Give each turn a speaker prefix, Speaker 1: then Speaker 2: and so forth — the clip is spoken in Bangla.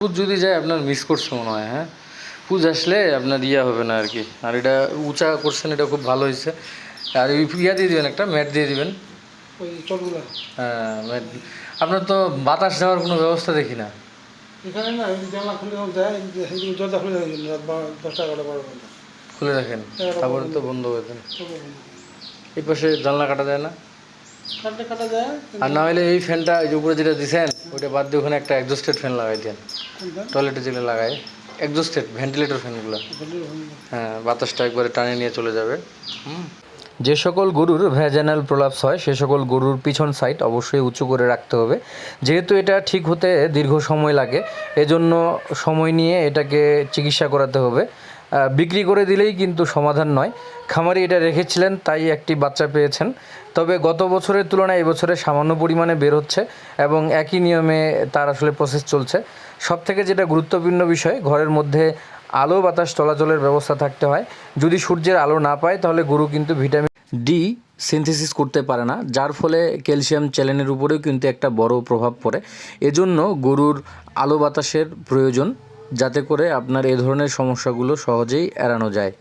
Speaker 1: পুজ যদি যায় আপনার মিস করছে মনে হয়। হ্যাঁ, পুজ আসলে আপনার ইয়া হবে না আর কি। আর এটা উঁচা করছেন, এটা খুব ভালো হয়েছে। আর ইয়া দিয়ে দিবেন, একটা ম্যাট দিয়ে দিবেন।
Speaker 2: ওই চটগুলো
Speaker 1: হ্যাঁ ম্যাট। আপনার তো বাতাস দেওয়ার কোনো ব্যবস্থা দেখি না
Speaker 2: এখানে না, জানলা খুলে দেয়, দরজা খুলে দেয় রাত 10টা 11টা 12 ঘন্টা
Speaker 1: খুলে রাখেন, তারপরে তো বন্ধ করে দেন। এই পাশে জানলা কাটা যায় না?
Speaker 2: কাটা যায়।
Speaker 1: আর না হলে এই ফ্যানটা এই যে উপরে যেটা দিছেন ওইটা বাদ দিয়ে ওখানে একটা এক্সস্টেড ফ্যান লাগাই দেন, টয়লেটে যেগুলো লাগায় এক্সস্টেড ভেন্টিলেটর ফ্যানগুলো। হ্যাঁ, বাতাসটা একবারে টানে নিয়ে চলে যাবে। যে সকল গরুর ভ্যাজানাল প্রলাপস হয় সে সকল গরুর পিছন সাইড অবশ্যই উঁচু করে রাখতে হবে। যেহেতু এটা ঠিক হতে দীর্ঘ সময় লাগে, এজন্য সময় নিয়ে এটাকে চিকিৎসা করাতে হবে। বিক্রি করে দিলেই কিন্তু সমাধান নয়। খামারি এটা রেখেছিলেন তাই একটি বাচ্চা পেয়েছেন। তবে গত বছরের তুলনায় এবছরে সামান্য পরিমাণে বের হচ্ছে এবং একই নিয়মে তার আসলে প্রসেস চলছে। সবথেকে যেটা গুরুত্বপূর্ণ বিষয়, ঘরের মধ্যে আলো বাতাস চলাচলের ব্যবস্থা থাকতে হয়। যদি সূর্যের আলো না পায় তাহলে গরু কিন্তু ভিটামিন ডি সিনথেসিস করতে পারে না, যার ফলে ক্যালসিয়াম চ্যানেলের উপরেও কিন্তু একটা বড় প্রভাব পড়ে। এজন্য গরুর আলো বাতাসের প্রয়োজন, যাতে করে আপনার এ ধরনের সমস্যাগুলো সহজেই এড়ানো যায়।